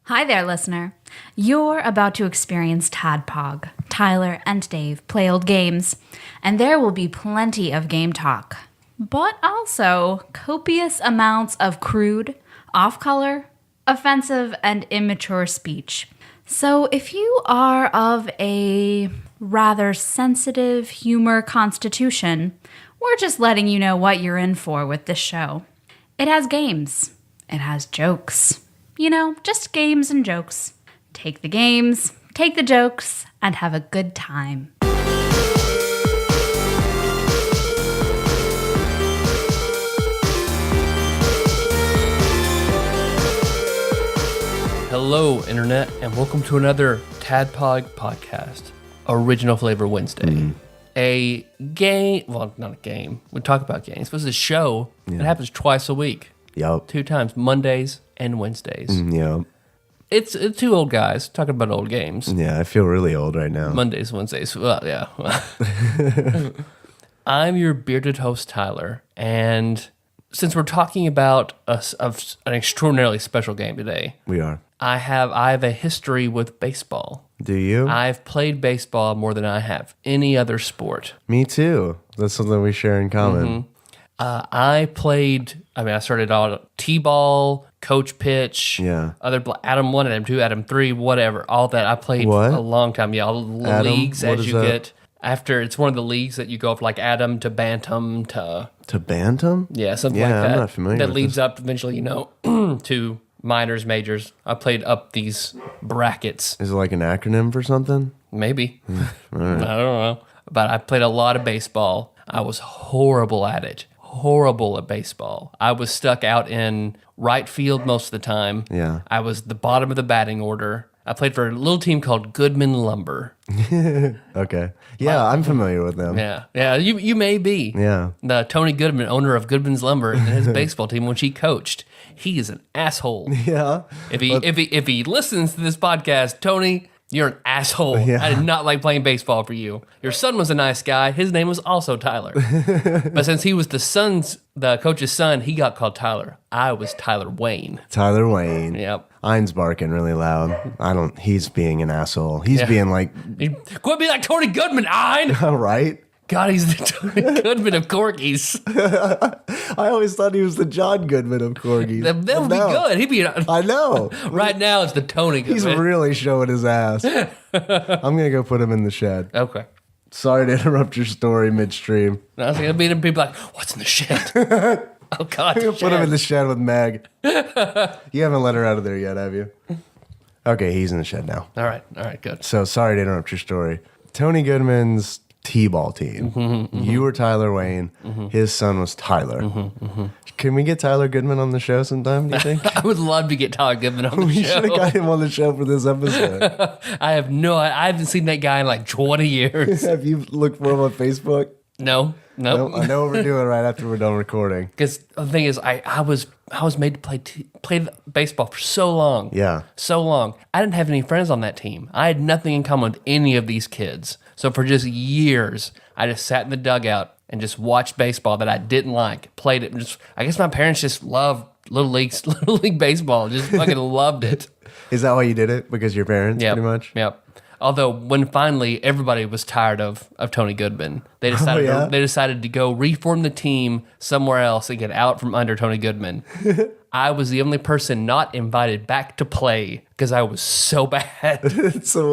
Hi there, listener. You're about to experience TADPOG. Tyler and Dave play old games, and there will be plenty of game talk, but also copious amounts of crude, off-color, offensive, and immature speech. So if you are of a rather sensitive humor constitution, we're just letting you know what you're in for with this show. It has games. It has jokes. You know, just games and jokes. Take the games, take the jokes, and have a good time. Hello, Internet, and welcome to another TADPOG podcast, Original Flavor Wednesday. A game, well, not a game. We talk about games, but it's a show that happens twice a week. Yup. 2 times, Mondays and Wednesdays. Yup. It's two old guys talking about old games. Yeah, I feel really old right now. Mondays, Wednesdays. Well, yeah. I'm your bearded host, Tyler, and since we're talking about an extraordinarily special game today, We are. I have a history with baseball. Do you? I've played baseball more than I have any other sport. Me too. That's something we share in common. I started out T-ball, coach pitch, Adam 1, Adam 2, Adam 3, whatever, all that. I played a long time. Yeah, all the Adam? leagues What as is you that? get. After, it's one of the leagues that you go from like Adam to Bantam to... To Bantam? Yeah, something like that. I'm not familiar That with leads this. up eventually, to minors, majors. I played up these brackets. Is it like an acronym for something? Maybe. I don't know. But I played a lot of baseball. I was horrible at it. Horrible at baseball. I was stuck out in right field most of the time. Yeah. I was the bottom of the batting order. I played for a little team called Goodman Lumber. Okay. Yeah, I'm familiar with them. Yeah, you may be. Yeah. The Tony Goodman, owner of Goodman's Lumber, and his baseball team, which he coached. He is an asshole. Yeah. If he listens to this podcast, Tony, you're an asshole. Yeah. I did not like playing baseball for you. Your son was a nice guy. His name was also Tyler. But since he was the coach's son, he got called Tyler. I was Tyler Wayne. Tyler Wayne. Yep. Ein's barking really loud. He's being an asshole. He's being like, Quit being like Tony Goodman, Ein! all right. God, he's the Tony Goodman of corgis. I always thought he was the John Goodman of corgis. That would be good. He'd be. I know. Right now, it's the Tony Goodman. He's really showing his ass. I'm going to go put him in the shed. Okay. Sorry to interrupt your story midstream. I was going to be them people like, what's in the shed? Oh, God. Put him in the shed with Meg. You haven't let her out of there yet, have you? Okay, he's in the shed now. All right, good. So sorry to interrupt your story. Tony Goodman's T-ball team. You were Tyler Wayne. His son was Tyler. Can we get Tyler Goodman on the show sometime, do you think? I would love to get Tyler Goodman on the We show. should have got him on the show for this episode. I haven't seen that guy in like 20 years. Have you looked for him on Facebook? No. Nope. I know what we're doing right after we're done recording. Because the thing is, I was made to play baseball for so long. Yeah. So long. I didn't have any friends on that team. I had nothing in common with any of these kids. So for just years, I just sat in the dugout and just watched baseball that I didn't like. Played it. I guess my parents just loved little league baseball. Just fucking loved it. Is that why you did it? Because your parents, Yep. pretty much? Yep. Although when finally everybody was tired of Tony Goodman, they decided to go reform the team somewhere else and get out from under Tony Goodman. I was the only person not invited back to play because I was so bad. So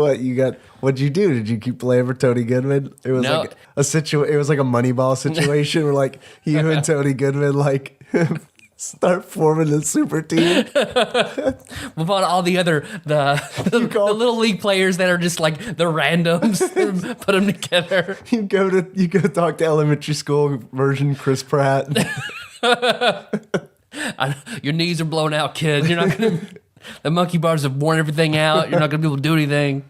what'd you do? Did you keep playing for Tony Goodman? It was No. like it was like a Moneyball situation where like you and Tony Goodman like start forming a super team. With all the other the little league players that are just like the randoms, put them together. You go talk to elementary school version Chris Pratt. Your knees are blown out, kid. You're not gonna. The monkey bars have worn everything out. You're not gonna be able to do anything.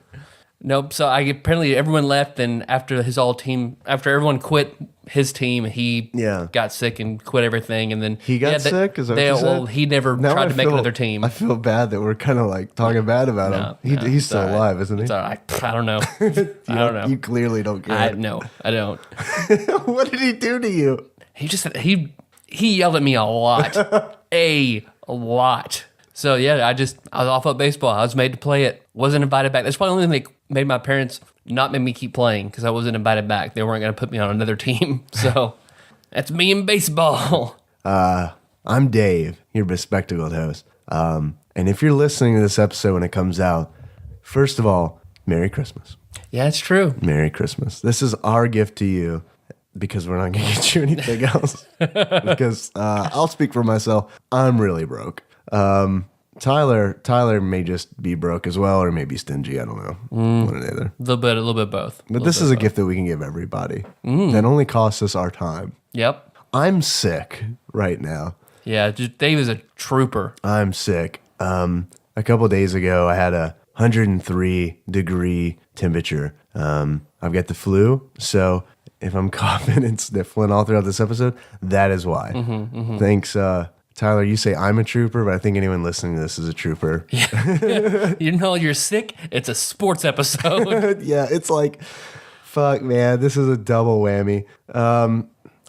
Nope. So apparently everyone left, and after everyone quit his team, he got sick and quit everything, and then He got sick? Is that what you said? Well, he never tried to make another team. I feel bad that we're kind of like talking bad about him. He's still alive, isn't he? It's all right. I don't know. I don't know. You clearly don't care. No, I don't. What did he do to you? He yelled at me a lot. A lot. So yeah, I was off at baseball. I was made to play it. Wasn't invited back. That's probably the only thing that made my parents not make me keep playing because I wasn't invited back. They weren't going to put me on another team. So that's me in baseball. I'm Dave, your bespectacled host. And if you're listening to this episode when it comes out, first of all, Merry Christmas. Yeah, it's true. Merry Christmas. This is our gift to you because we're not going to get you anything else. Because I'll speak for myself. I'm really broke. Tyler may just be broke as well, or maybe stingy. I don't know. One or the other. A little bit both. But this is a gift that we can give everybody. That only costs us our time. Yep. I'm sick right now. Yeah, Dave is a trooper. I'm sick. A couple days ago, I had a 103-degree temperature. I've got the flu, so if I'm coughing and sniffling all throughout this episode, that is why. Thanks, Tyler. You say I'm a trooper, but I think anyone listening to this is a trooper. You know you're sick. It's a sports episode. Yeah, it's like, fuck, man, this is a double whammy.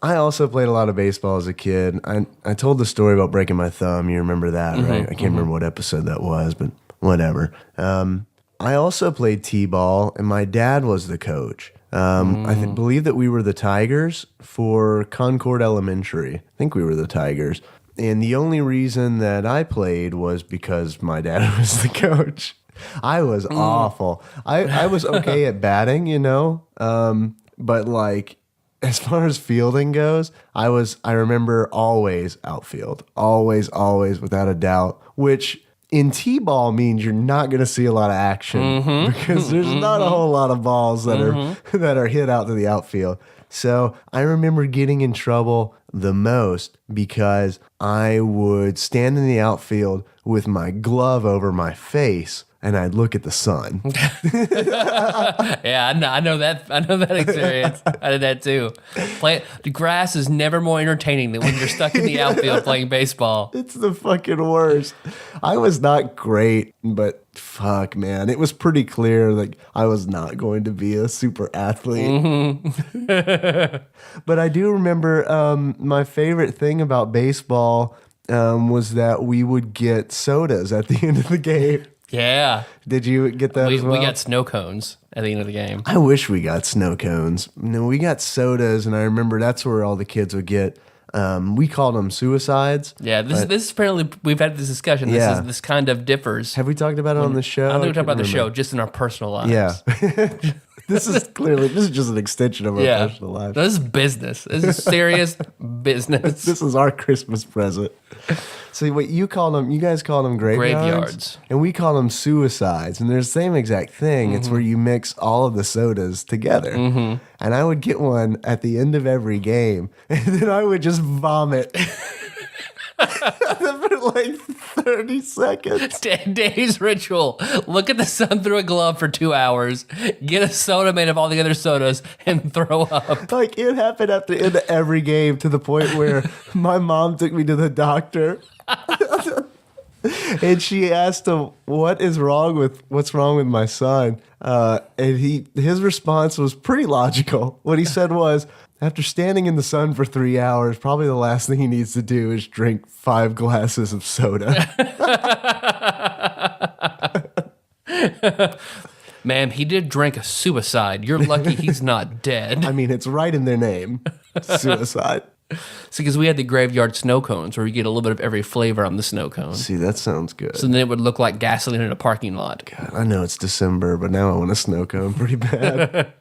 I also played a lot of baseball as a kid. I told the story about breaking my thumb. You remember that, right? I can't remember what episode that was, but whatever. I also played t-ball, and my dad was the coach. I believe that we were the Tigers for Concord Elementary. I think we were the Tigers. And the only reason that I played was because my dad was the coach. I was awful. I was okay at batting, you know, but like as far as fielding goes, I remember always outfield, always, without a doubt, which in t-ball means you're not going to see a lot of action because there's not a whole lot of balls that are hit out to the outfield. So I remember getting in trouble the most because I would stand in the outfield with my glove over my face and I'd look at the sun. Yeah, I know that. I know that experience. I did that too. The grass is never more entertaining than when you're stuck in the outfield playing baseball. It's the fucking worst. I was not great, but fuck, man. It was pretty clear like I was not going to be a super athlete. But I do remember my favorite thing about baseball was that we would get sodas at the end of the game. Yeah. Did you get that as well? We got snow cones at the end of the game. I wish we got snow cones. No, we got sodas, and I remember that's where all the kids would get. We called them suicides. Yeah, this is apparently, we've had this discussion. This kind of differs. Have we talked about it on the show? I don't think we talked about the show, just in our personal lives. Yeah. This is just an extension of our personal lives. This is business. This is serious business. This is our Christmas present. So what you guys call them graveyards. And we call them suicides. And they're the same exact thing. It's where you mix all of the sodas together. And I would get one at the end of every game. And then I would just vomit. For like 30 seconds. Dave's ritual. Look at the sun through a glove for 2 hours, get a soda made of all the other sodas, and throw up. Like, it happened at the end of every game to the point where my mom took me to the doctor. And she asked him, what's wrong with my son? And his response was pretty logical. What he said was, after standing in the sun for 3 hours, probably the last thing he needs to do is drink 5 glasses of soda. Ma'am, he did drink a suicide. You're lucky he's not dead. I mean, it's right in their name, suicide. See, because we had the graveyard snow cones where you get a little bit of every flavor on the snow cone. See, that sounds good. So then it would look like gasoline in a parking lot. God, I know it's December, but now I want a snow cone pretty bad.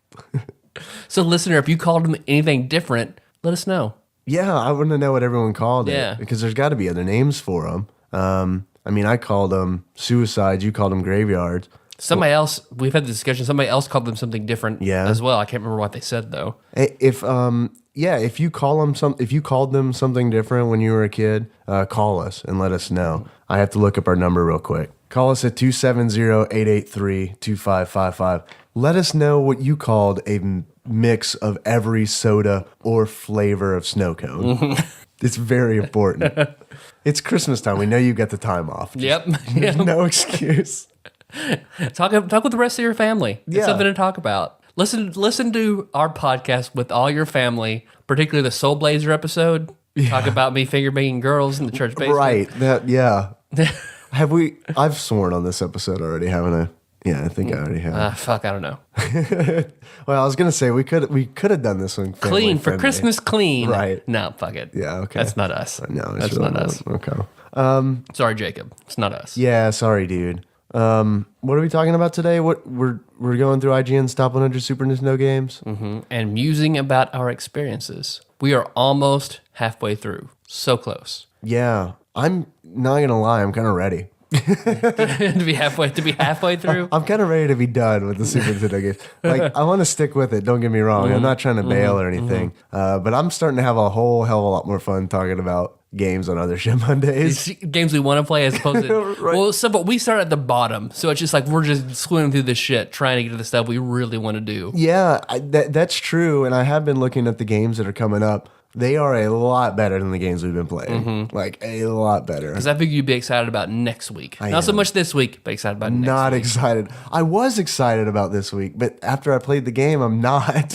So, listener, if you called them anything different, let us know. Yeah, I want to know what everyone called Yeah. it because there's got to be other names for them. I mean, I called them suicides. You called them graveyards. Somebody else, we've had the discussion, somebody else called them something different as well. I can't remember what they said, though. If you called them something different when you were a kid, call us and let us know. I have to look up our number real quick. Call us at 270-883-2555. Let us know what you called a mix of every soda or flavor of snow cone. It's very important. It's Christmas time. We know you got the time off. Yep. There's no excuse. Talk with the rest of your family. It's Yeah. something to talk about. Listen to our podcast with all your family, particularly the Soul Blazer episode. Talk about me finger banging girls in the church basement. Right. Have we? I've sworn on this episode already, haven't I? Yeah, I think I already have. Fuck, I don't know. Well, I was gonna say we could have done this one Clean for family-friendly. Christmas, clean. Right. No, fuck it. Yeah, okay. That's not us. No, that's really not us. Okay. Sorry, Jacob. It's not us. Yeah, sorry, dude. What are we talking about today? What we're going through IGN's top 100 Super Nintendo games. And musing about our experiences. We are almost halfway through. So close. Yeah, I'm not gonna lie. I'm kind of ready. to be halfway through. I'm kind of ready to be done with the Super Nintendo games. Like, I want to stick with it. Don't get me wrong. I'm not trying to bail or anything. But I'm starting to have a whole hell of a lot more fun talking about games on other shit Mondays. These games we want to play as opposed to Right. well, so but we start at the bottom, so it's just like we're just swimming through this shit trying to get to the stuff we really want to do. Yeah, that's true. And I have been looking at the games that are coming up. They are a lot better than the games we've been playing. Like, a lot better. Because I figured you'd be excited about next week. Not so am. much this week, but excited about next Not week. excited. I was excited about this week, but after I played the game, I'm not.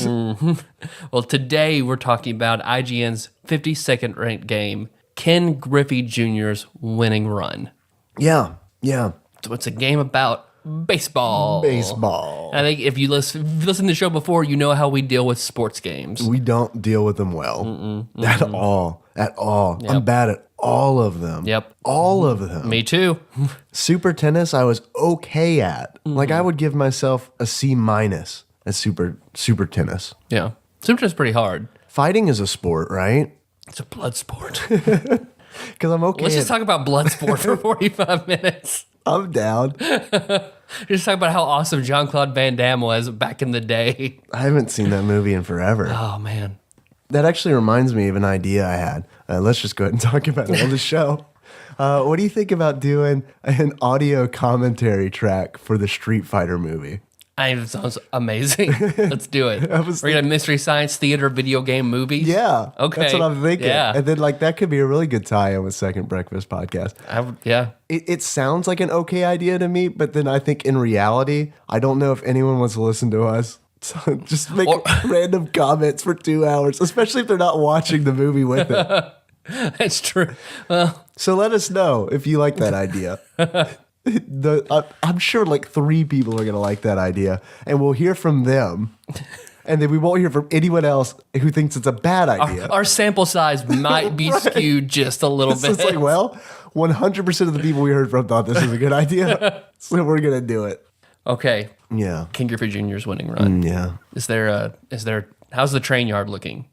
Well, today we're talking about IGN's 52nd ranked game, Ken Griffey Jr.'s Winning Run. Yeah. So it's a game about baseball. Baseball. I think if you listen to the show before, you know how we deal with sports games. We don't deal with them well. At all. I'm bad at all of them. Yep. All of them. Me too. Super tennis, I was okay at. Like, I would give myself a C- at super tennis. Yeah. Super is pretty hard. Fighting is a sport, right? It's a blood sport. Because I'm okay. Let's just talk about blood sport for 45 minutes. I'm down. Just talk about how awesome Jean-Claude Van Damme was back in the day. I haven't seen that movie in forever. Oh, man. That actually reminds me of an idea I had. Let's just go ahead and talk about it on the show. What do you think about doing an audio commentary track for the Street Fighter movie? It sounds amazing. Let's do it. We're going to Mystery Science Theater video game movies? Yeah. Okay. That's what I'm thinking. Yeah. And then, like, that could be a really good tie-in with Second Breakfast Podcast. Yeah. It sounds like an okay idea to me, but then I think in reality, I don't know if anyone wants to listen to us. So just make random comments for 2 hours, especially if they're not watching the movie with it. That's true. Well, So let us know if you like that idea. I'm sure like 3 people are going to like that idea, and we'll hear from them. And then we won't hear from anyone else who thinks it's a bad idea. our sample size might be skewed just a little So bit. it's like, well, 100% of the people we heard from thought this was a good idea. So we're going to do it. Okay. Yeah. Ken Griffey Jr.'s Winning Run. Yeah. Is there, how's the train yard looking?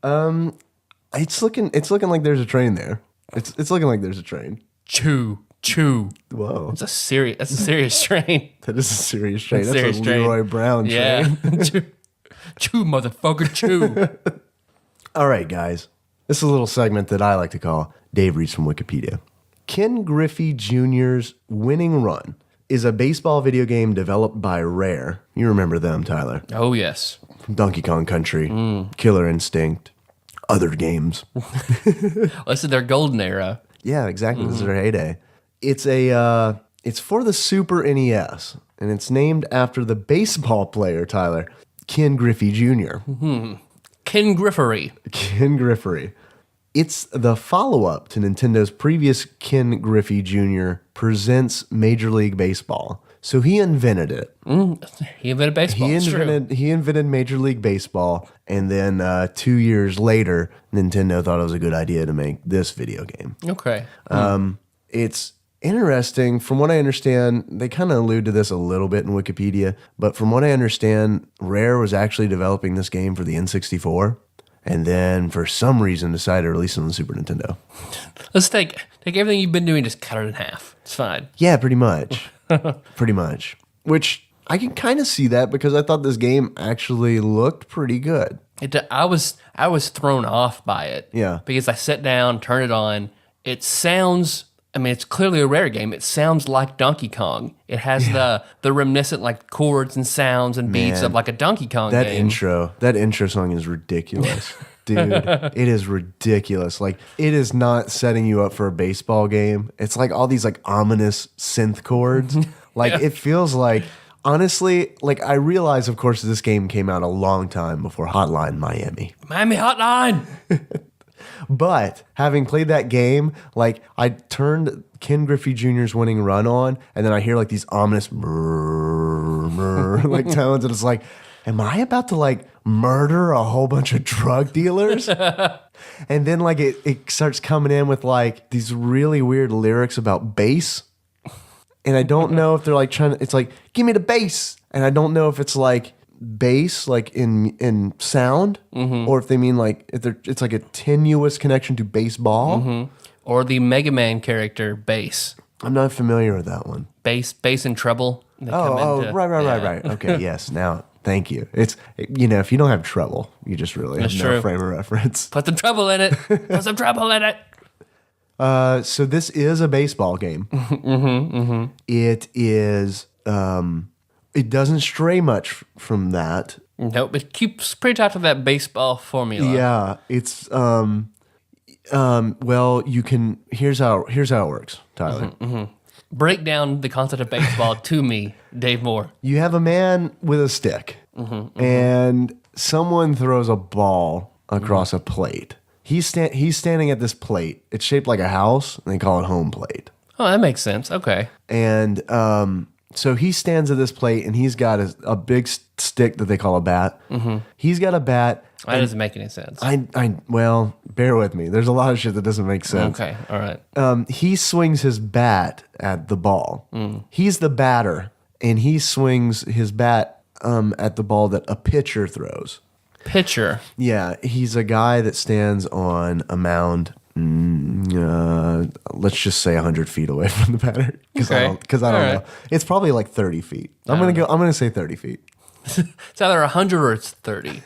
It's looking like there's a train there. It's looking like there's a train. Chew. Whoa. That's a serious train. That is a serious train. That's Serious a train. Leroy Brown train. Yeah. chew, motherfucker, chew. All right, guys. This is a little segment that I like to call Dave Reads from Wikipedia. Ken Griffey Jr.'s Winning Run is a baseball video game developed by Rare. You remember them, Tyler. Oh, yes. From Donkey Kong Country, Killer Instinct, other games. This is their golden era. Yeah, exactly. This is their heyday. It's for the Super NES, and it's named after the baseball player, Tyler, Ken Griffey Jr. Ken Griffey. Ken Griffey. It's the follow-up to Nintendo's previous Ken Griffey Jr. Presents Major League Baseball. So he invented it. He invented baseball. He invented Major League Baseball, and then 2 years later, Nintendo thought it was a good idea to make this video game. Okay. It's interesting. From what I understand, they kind of allude to this a little bit in Wikipedia, but from what I understand, Rare was actually developing this game for the N64, and then for some reason decided to release it on the Super Nintendo. Let's take everything you've been doing, just cut it in half. It's fine. Yeah, pretty much. Pretty much. Which I can kind of see that because I thought this game actually looked pretty good. I was thrown off by it. Yeah. Because I sat down, turned it on. It sounds. I mean, it's clearly a Rare game. It sounds like Donkey Kong. It has the reminiscent like chords and sounds and beats of like a Donkey Kong game. That intro song is ridiculous. Dude, it is ridiculous. Like, it is not setting you up for a baseball game. It's like all these like ominous synth chords. Like, it feels like, honestly, like I realize, of course, this game came out a long time before Hotline Miami. Miami Hotline. But having played that game, like I turned Ken Griffey Jr.'s winning run on, and then I hear like these ominous like tones, and it's like, am I about to like murder a whole bunch of drug dealers? And then like it starts coming in with like these really weird lyrics about bass. And I don't know if they're like trying to, it's like, give me the bass. And I don't know if it's like bass, like in sound, or if they mean like, it's like a tenuous connection to baseball. Or the Mega Man character, Bass. I'm not familiar with that one. Bass and Treble. They Right. Okay, yes. Now, thank you. It's, if you don't have trouble, you just really have no frame of reference. Put some trouble in it. Put some trouble in it. So this is a baseball game. It is, it doesn't stray much from that. Nope, it keeps pretty tight to that baseball formula. Yeah, it's, well, you can, here's how it works, Tyler. Break down the concept of baseball to me, Dave Moore. You have a man with a stick, and someone throws a ball across a plate. He's standing at this plate. It's shaped like a house, and they call it home plate. Oh, that makes sense. Okay. And so he stands at this plate, and he's got a big stick that they call a bat. He's got a bat. That doesn't make any sense. Well, bear with me. There's a lot of shit that doesn't make sense. Okay, all right. He swings his bat at the ball. He's the batter, and he swings his bat at the ball that a pitcher throws. Pitcher. Yeah, he's a guy that stands on a mound. Let's just say 100 feet away from the batter, because I don't know. It's probably like 30 feet. I'm gonna say 30 feet. It's either 100 or it's 30.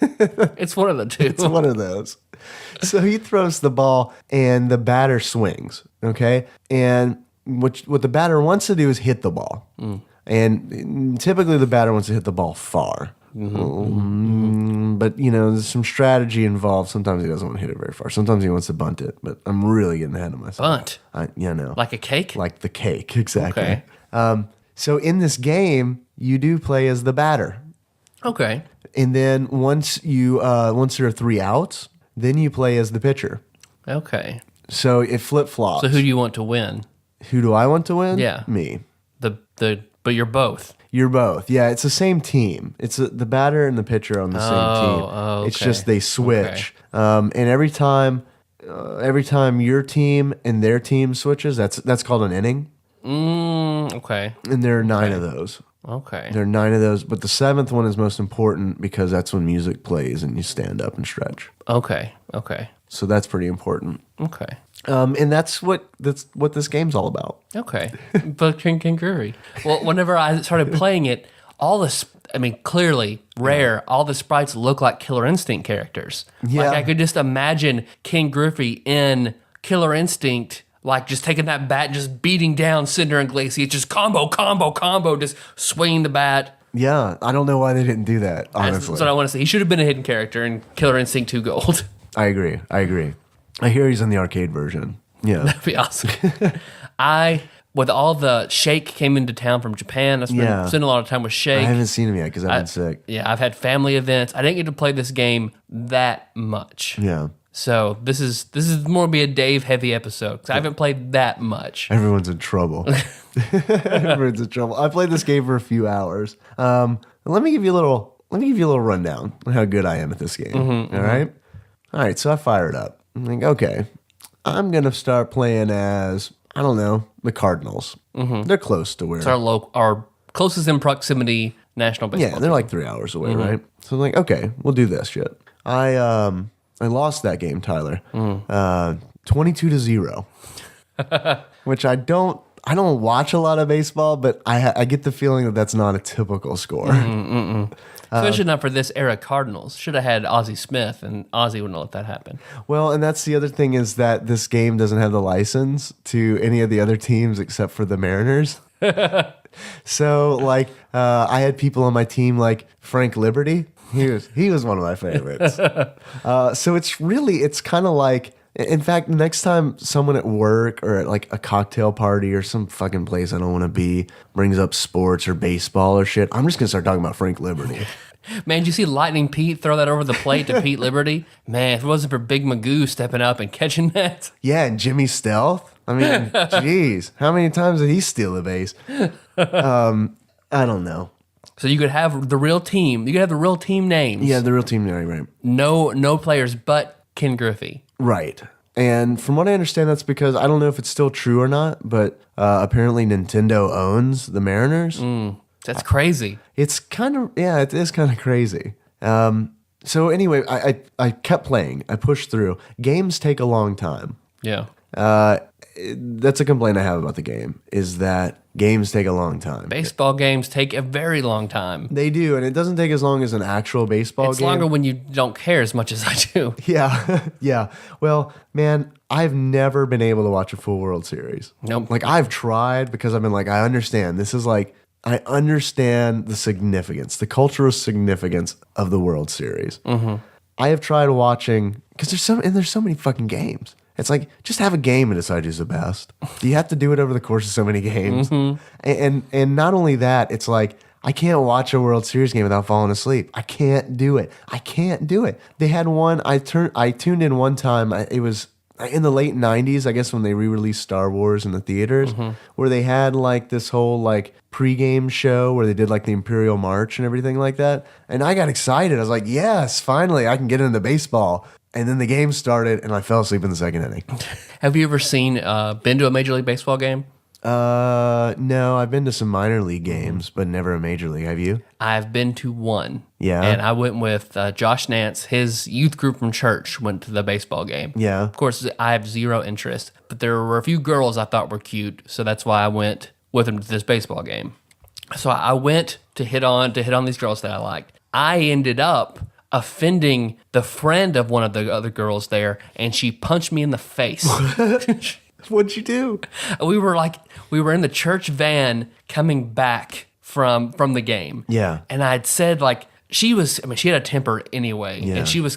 It's one of the two. It's one of those. So he throws the ball, and the batter swings. Okay, and what the batter wants to do is hit the ball, and typically the batter wants to hit the ball far. But there's some strategy involved. Sometimes he doesn't want to hit it very far. Sometimes he wants to bunt it. But I'm really getting ahead of myself. Bunt? Like a cake? Like the cake, exactly. Okay. So in this game, you do play as the batter. Okay. And then once there are 3 outs, then you play as the pitcher. Okay. So it flip-flops. So who do you want to win? Who do I want to win? Yeah. Me. But you're both. You're both. Yeah, it's the same team. It's the batter and the pitcher on the same team. Oh, okay. It's just they switch. And every time your team and their team switches, that's called an inning. Okay. And there are 9 of those. Okay. There are 9 of those, but the 7th one is most important because that's when music plays and you stand up and stretch. Okay. So that's pretty important. Okay. And that's what this game's all about. Okay. But King Griffey. Well, whenever I started playing it, clearly rare, all the sprites look like Killer Instinct characters. Yeah. Like I could just imagine King Griffey in Killer Instinct, like just taking that bat, just beating down Cinder and Glacier, just combo, just swinging the bat. Yeah, I don't know why they didn't do that, honestly. That's what I want to say. He should have been a hidden character in Killer Instinct 2 Gold. I agree. I hear he's in the arcade version. Yeah. That'd be awesome. With all the Shake came into town from Japan, I spent a lot of time with Shake. I haven't seen him yet because I've been sick. Yeah, I've had family events. I didn't get to play this game that much. Yeah. So this is more be a Dave heavy episode because I haven't played that much. Everyone's in trouble. Everyone's in trouble. I played this game for a few hours. Let me give you a little rundown on how good I am at this game. All right. So I fire it up. I'm like, okay, I'm gonna start playing as, I don't know, the Cardinals. They're close to where It's our closest in proximity national baseball. Yeah, they're like 3 hours away, right? So I'm like, okay, we'll do this shit. I lost that game, Tyler, 22-0, which I don't watch a lot of baseball, but I get the feeling that that's not a typical score. Especially not for this era Cardinals. Should have had Ozzie Smith, and Ozzie wouldn't let that happen. Well, and that's the other thing is that this game doesn't have the license to any of the other teams except for the Mariners. So, like, I had people on my team like Frank Liberty. He was one of my favorites. So it's kind of like, in fact, next time someone at work or at like a cocktail party or some fucking place I don't want to be brings up sports or baseball or shit, I'm just gonna start talking about Frank Liberty. Man, did you see Lightning Pete throw that over the plate to Pete Liberty? Man, if it wasn't for Big Magoo stepping up and catching that. Yeah, and Jimmy Stealth. I mean, geez, how many times did he steal a base? I don't know. So you could have the real team. You could have the real team names. Yeah, the real team, right? No players but Ken Griffey. Right. And from what I understand, that's because I don't know if it's still true or not, but apparently Nintendo owns the Mariners. That's crazy. It's kind of, it is kind of crazy. So anyway, I kept playing. I pushed through. Games take a long time. Yeah. That's a complaint I have about the game, is that games take a long time. Baseball games take a very long time. They do, and it doesn't take as long as an actual baseball It's game. longer when you don't care as much as I do. Yeah, yeah. Well, man, I've never been able to watch a full World Series. Nope. Like, I've tried because I've been like, I understand. This is like, I understand the significance, the cultural significance of the World Series. Mm-hmm. I have tried watching, because there's so many fucking games. It's like, just have a game and decide who's the best. You have to do it over the course of so many games. Mm-hmm. And not only that, it's like, I can't watch a World Series game without falling asleep. I can't do it. They had one, I tuned in one time. It was in the late 90s, I guess, when they re-released Star Wars in the theaters, where they had like this whole like pregame show where they did like the Imperial March and everything like that. And I got excited. I was like, yes, finally, I can get into baseball. And then the game started, and I fell asleep in the second inning. Have you ever been to a Major League Baseball game? No, I've been to some minor league games, but never a major league. Have you? I've been to one. Yeah. And I went with Josh Nance. His youth group from church went to the baseball game. Yeah. Of course, I have zero interest, but there were a few girls I thought were cute, so that's why I went with them to this baseball game. So I went to hit on these girls that I liked. I ended up offending the friend of one of the other girls there, and she punched me in the face. What'd you do? We were in the church van coming back from the game. Yeah. And I'd said she had a temper anyway. Yeah. And she was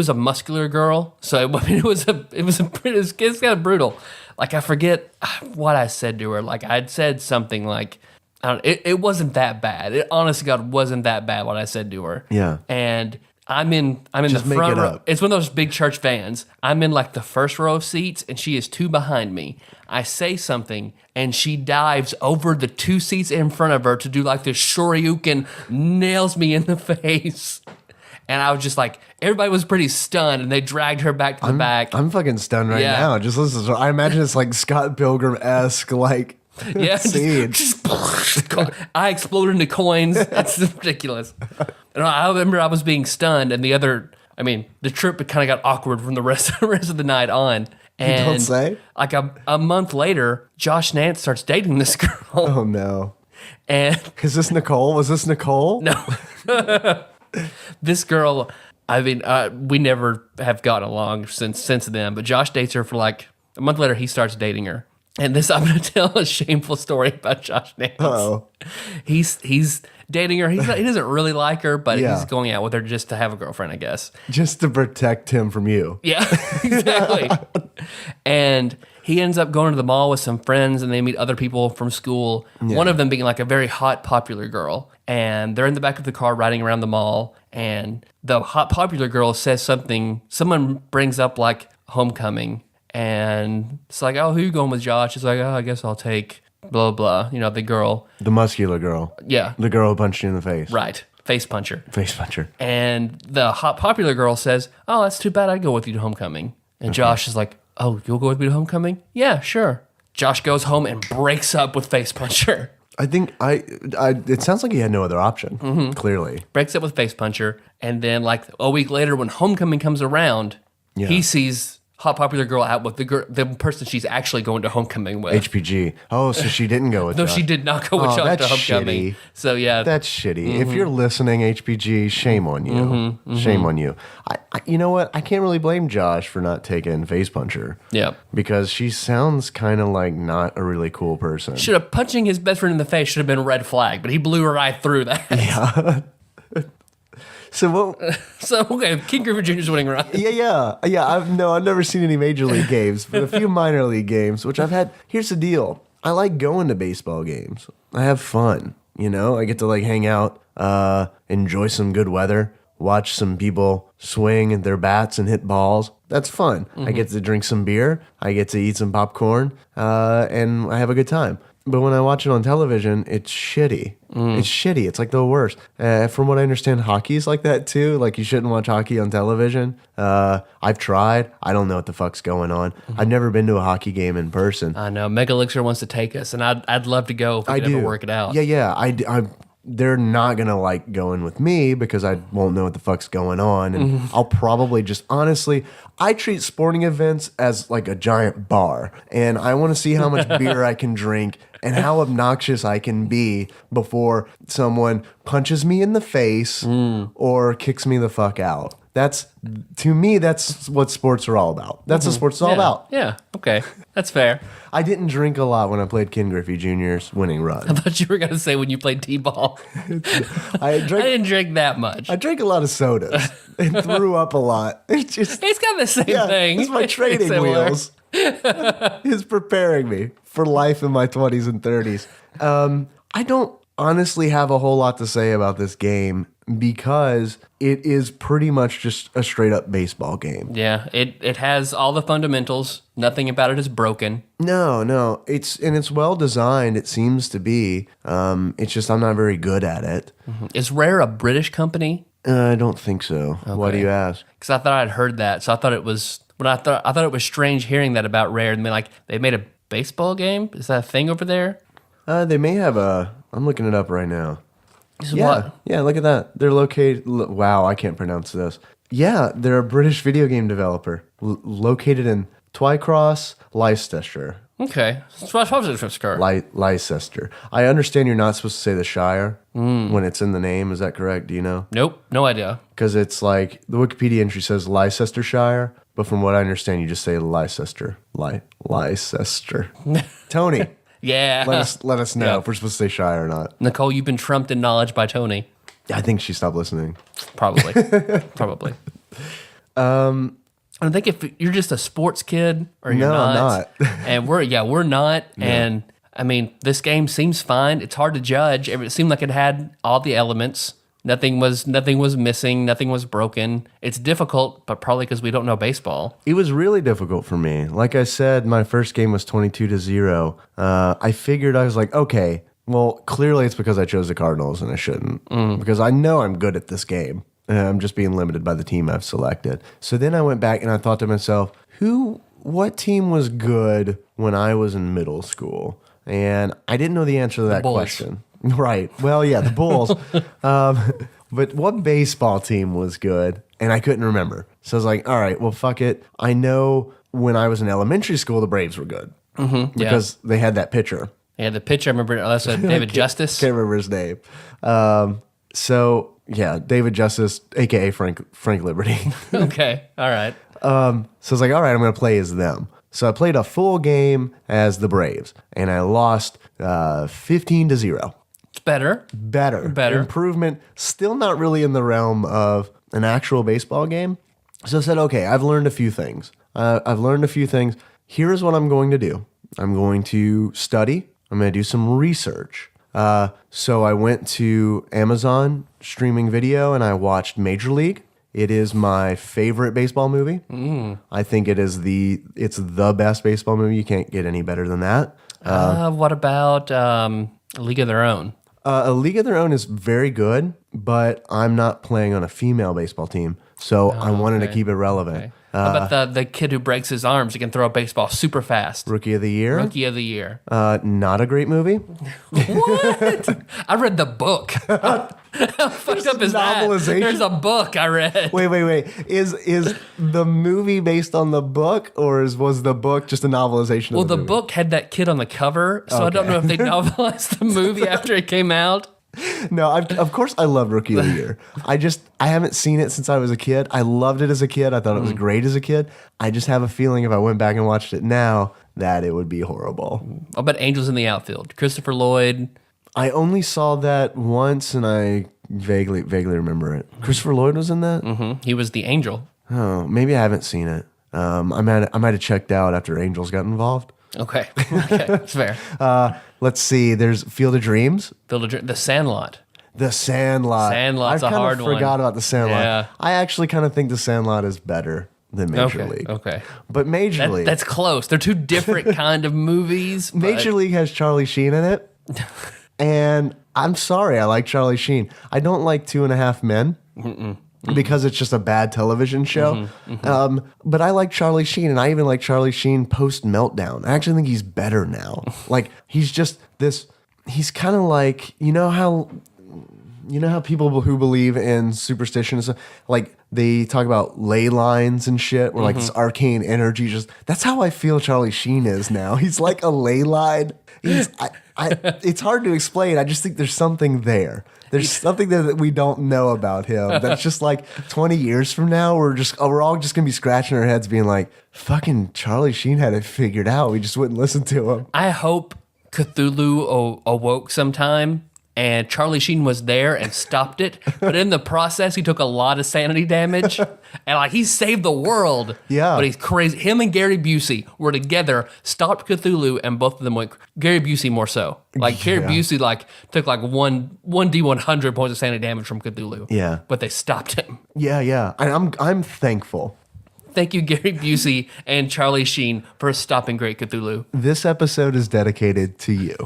a muscular girl. So it was kind of brutal. Like, I forget what I said to her. Like, I'd said something like, it wasn't that bad. It, honest to God, wasn't that bad what I said to her. Yeah. And I'm in Just the make front it row. up. It's one of those big church vans. I'm in like the first row of seats, and she is two behind me. I say something, and she dives over the two seats in front of her to do like this shoryuken, nails me in the face. And I was just like, everybody was pretty stunned, and they dragged her back to the back. I'm fucking stunned right Yeah. now. Just listen. I imagine it's like Scott Pilgrim-esque, like Yeah, scene. I exploded into coins. It's ridiculous. And I remember I was being stunned, and the trip kind of got awkward from the rest of the night on. And don't say. Like a month later, Josh Nance starts dating this girl. Oh no. And Is this Nicole? Was this Nicole? no, this girl. We never have gotten along since then. But Josh dates her for like a month later. He starts dating her. And I'm going to tell a shameful story about Josh Nance. Uh-oh. He's dating her. He doesn't really like her, but Yeah. he's going out with her just to have a girlfriend, I guess. Just to protect him from you. Yeah, exactly. And he ends up going to the mall with some friends, and they meet other people from school. Yeah. One of them being like a very hot, popular girl. And they're in the back of the car riding around the mall, and the hot, popular girl says something. Someone brings up like homecoming. And it's like, oh, who you going with, Josh? It's like, oh, I guess I'll take blah, blah. You know, the girl. The muscular girl. Yeah. The girl who punched you in the face. Right. Face puncher. Face puncher. And the hot, popular girl says, oh, that's too bad. I'd go with you to homecoming. And Josh is like, oh, you'll go with me to homecoming? Yeah, sure. Josh goes home and breaks up with face puncher. I think it sounds like he had no other option, clearly. Breaks up with face puncher. And then like a week later when homecoming comes around, Yeah. he sees hot popular girl out with the person she's actually going to homecoming with. HPG. Oh, so she didn't go with No, Josh. she did not go with Oh, Josh to that's homecoming. shitty. So yeah, That's shitty. If you're listening, HPG, shame on you. Shame on you. I you know what? I can't really blame Josh for not taking Face Puncher. yeah. Because she sounds kind of like not a really cool person. Should have punching his best friend in the face should have been a red flag, but he blew right through that. So what? So okay, King Griffey Jr. is winning right. Yeah. I've never seen any major league games, but a few minor league games, which I've had. Here's the deal: I like going to baseball games. I have fun. You know, I get to like hang out, enjoy some good weather, watch some people swing their bats and hit balls. That's fun. I get to drink some beer. I get to eat some popcorn, and I have a good time. But when I watch it on television, it's shitty. It's shitty. It's like the worst. From what I understand, hockey's like that too. Like you shouldn't watch hockey on television. I've tried. I don't know what the fuck's going on. I've never been to a hockey game in person. I know. Mega Elixir wants to take us, and I'd love to go if we could ever work it out. Yeah. They're not going to like going with me because I won't know what the fuck's going on. And I'll probably just, honestly, I treat sporting events as like a giant bar. And I want to see how much beer I can drink and how obnoxious I can be before someone punches me in the face or kicks me the fuck out. To me, that's what sports are all about. That's what sports is all about. Yeah, okay. That's fair. I didn't drink a lot when I played Ken Griffey Jr.'s winning run. I thought you were going to say when you played T-ball. I didn't drink that much. I drank a lot of sodas and threw up a lot. It's kind of the same thing. It's my training wheels. It's preparing me for life in my 20s and 30s. I don't honestly have a whole lot to say about this game because it is pretty much just a straight up baseball game. Yeah, it has all the fundamentals. Nothing about it is broken. No. It's well designed, it seems to be. It's just I'm not very good at it. Is Rare a British company? I don't think so. Okay. Why do you ask? Because I thought I'd heard that. So I thought it was I thought it was strange hearing that about Rare. And like they made a baseball game. Is that a thing over there? They may have I'm looking it up right now. What? Yeah, look at that. They're located. Wow, I can't pronounce this. Yeah, they're a British video game developer located in Twycross, Leicester. Okay. Leicester. I understand you're not supposed to say the Shire when it's in the name. Is that correct? Do you know? Nope, no idea. Because it's like the Wikipedia entry says Leicestershire, but from what I understand, you just say Leicester. Leicester. Tony. Yeah. Let us know if we're supposed to say Shire or not. Nicole, you've been trumped in knowledge by Tony. I think she stopped listening. Probably. Probably. I think if you're just a sports kid or you're I'm not. And we're not. No. And I mean, this game seems fine. It's hard to judge. It seemed like it had all the elements. Nothing was missing. Nothing was broken. It's difficult, but probably because we don't know baseball. It was really difficult for me. Like I said, my first game was 22-0. I figured I was like, okay, well, clearly it's because I chose the Cardinals and I shouldn't. Because I know I'm good at this game. I'm just being limited by the team I've selected. So then I went back and I thought to myself, what team was good when I was in middle school? And I didn't know the answer to that question. Right. Well, yeah, the Bulls. But what baseball team was good? And I couldn't remember. So I was like, all right, well, fuck it. I know when I was in elementary school, the Braves were good. Because they had that pitcher. Yeah, the pitcher, I remember, that's David Justice. Can't remember his name. So, yeah, David Justice, a.k.a. Frank Liberty. Okay, all right. So I was like, all right, I'm going to play as them. So I played a full game as the Braves, and I lost 15-0. It's better. Improvement. Still not really in the realm of an actual baseball game. So I said, okay, I've learned a few things. Here's what I'm going to do. I'm going to study. I'm going to do some research. So I went to Amazon streaming video and I watched Major League. It is my favorite baseball movie. I think it's the best baseball movie. You can't get any better than that. What about A League of Their Own? A League of Their Own is very good, but I'm not playing on a female baseball team, so I wanted to keep it relevant. Okay. How about the kid who breaks his arms? He can throw a baseball super fast. Rookie of the Year? Rookie of the Year. Not a great movie. What? I read the book. How fucked up is that? There's a book I read. Wait. Is the movie based on the book, or was the book just a novelization of the movie? Book had that kid on the cover, so I don't know if they novelized the movie after it came out. No, of course I love Rookie of the Year. I haven't seen it since I was a kid. I loved it as a kid. I thought it was great as a kid. I just have a feeling if I went back and watched it now, that it would be horrible. How about Angels in the Outfield? Christopher Lloyd. I only saw that once, and I vaguely remember it. Christopher Lloyd was in that? Mm-hmm. He was the angel. Oh, maybe I haven't seen it. I might have checked out after Angels got involved. Okay, that's fair. Let's see. There's Field of Dreams. The Sandlot. The Sandlot. Sandlot's a hard one. I forgot about The Sandlot. Yeah. I actually kind of think The Sandlot is better than Major League. Okay. But Major League. That's close. They're two different kind of movies. But... Major League has Charlie Sheen in it. And I'm sorry, I like Charlie Sheen. I don't like 2.5 Men. Because it's just a bad television show. But I like Charlie Sheen, and I even like Charlie Sheen post Meltdown. I actually think he's better now. Like, he's just this, he's kind of like, you know how people who believe in superstition and stuff, like they talk about ley lines and shit, or like this arcane energy. Just that's how I feel Charlie Sheen is now. He's like a ley line. It's hard to explain. I just think there's something there. There's something that we don't know about him. That's just like 20 years from now, we're all just gonna be scratching our heads, being like, "Fucking Charlie Sheen had it figured out. We just wouldn't listen to him." I hope Cthulhu awoke sometime and Charlie Sheen was there and stopped it. But in the process, he took a lot of sanity damage. And like he saved the world. Yeah. But he's crazy. Him and Gary Busey were together, stopped Cthulhu, and both of them went, Gary Busey more so. Like Gary Busey took like 1d100 points of sanity damage from Cthulhu. Yeah. But they stopped him. Yeah. And I'm thankful. Thank you, Gary Busey and Charlie Sheen, for stopping Great Cthulhu. This episode is dedicated to you.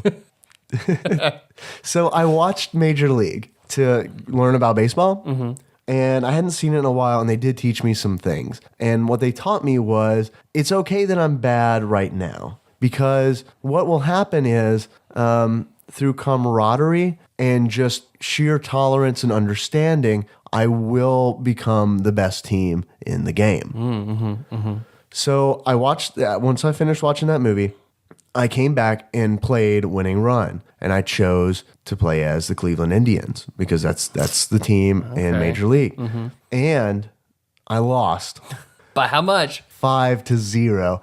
So I watched Major League to learn about baseball, and I hadn't seen it in a while, and they did teach me some things. And what they taught me was, it's okay that I'm bad right now, because what will happen is through camaraderie and just sheer tolerance and understanding, I will become the best team in the game. So I watched that. Once I finished watching that movie, I came back and played Winning Run, and I chose to play as the Cleveland Indians because that's the team in Major League. And I lost. By how much? 5-0.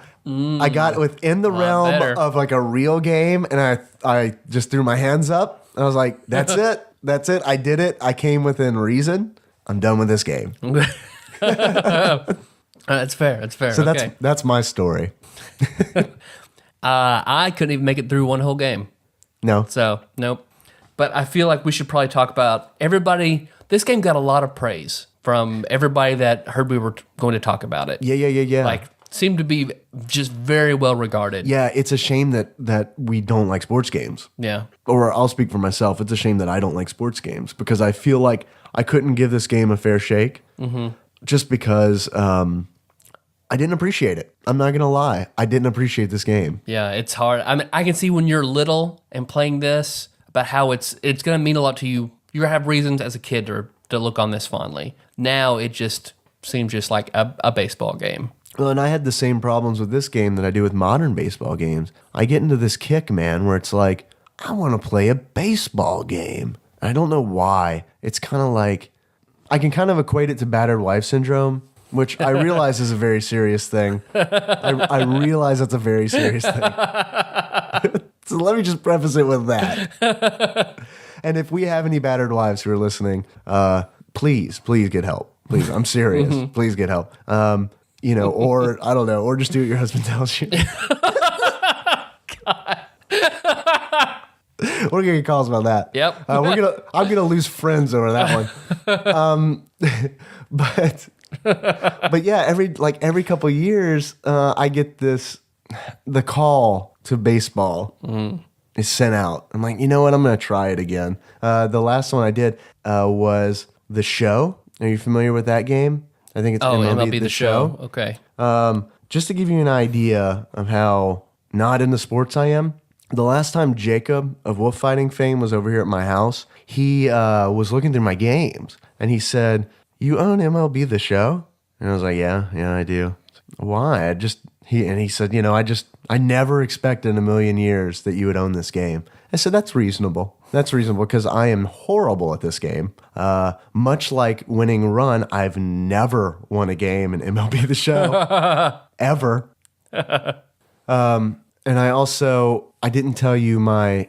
I got within the realm of like a real game, and I just threw my hands up. And I was like, that's it. That's it. I did it. I came within reason. I'm done with this game. That's fair. That's fair. So that's my story. I couldn't even make it through one whole game. No. So, nope. But I feel like we should probably talk about everybody. This game got a lot of praise from everybody that heard we were going to talk about it. Yeah. Like, seemed to be just very well regarded. Yeah, it's a shame that we don't like sports games. Yeah. Or I'll speak for myself. It's a shame that I don't like sports games because I feel like I couldn't give this game a fair shake just because I didn't appreciate it. I'm not going to lie. I didn't appreciate this game. Yeah, it's hard. I mean, I can see when you're little and playing this about how it's going to mean a lot to you. You have reasons as a kid to look on this fondly. Now it just seems just like a baseball game. Well, and I had the same problems with this game that I do with modern baseball games. I get into this kick, man, where it's like, I want to play a baseball game. I don't know why. It's kind of like, I can kind of equate it to battered wife syndrome, which I realize is a very serious thing. I realize that's a very serious thing. So let me just preface it with that. And if we have any battered wives who are listening, please get help. Please, I'm serious. Please get help. Or I don't know, or just do what your husband tells you. God. We're gonna get calls about that. Yep. I'm gonna lose friends over that one. But yeah, every couple of years, I get the call to baseball is sent out. I'm like, you know what? I'm gonna try it again. The last one I did was The Show. Are you familiar with that game? I think it's MLB The Show. Okay. Just to give you an idea of how not into sports I am, the last time Jacob of Wolf Fighting fame was over here at my house, he was looking through my games, and he said, "You own MLB The Show?" And I was like, "Yeah, I do." Why? He said, I never expected in a million years that you would own this game. I said, that's reasonable. That's reasonable because I am horrible at this game. Much like Winning Run, I've never won a game in MLB The Show. Ever. And I didn't tell you my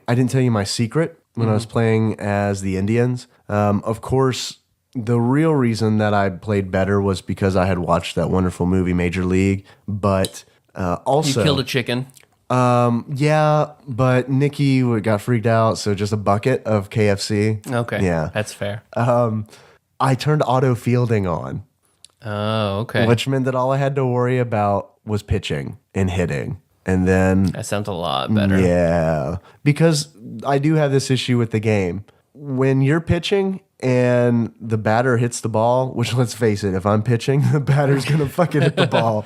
secret when I was playing as the Indians. Of course, the real reason that I played better was because I had watched that wonderful movie Major League, but also you killed a chicken. Yeah, but Nikki got freaked out, so just a bucket of KFC. Okay. Yeah. That's fair. I turned auto fielding on, Oh, okay. which meant that all I had to worry about was pitching and hitting. And then, That sounds a lot better. yeah, because I do have this issue with the game. When you're pitching and the batter hits the ball, which let's face it, if I'm pitching, the batter's going to fucking hit the ball.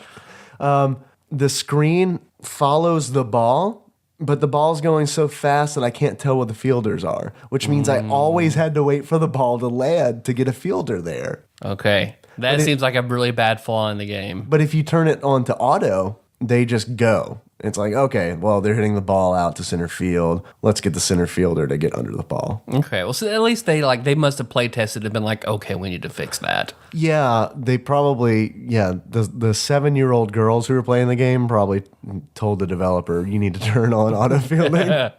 The screen follows the ball, but the ball's going so fast that I can't tell what the fielders are, which means I always had to wait for the ball to land to get a fielder there. Okay. That seems like a really bad flaw in the game. But if you turn it on to auto, they just go. It's like, okay, well, they're hitting the ball out to center field. Let's get the center fielder to get under the ball. Okay. Well, so at least they must have play tested and been like, okay, we need to fix that. Yeah, they probably, the 7-year-old girls who were playing the game probably told the developer, you need to turn on auto fielding.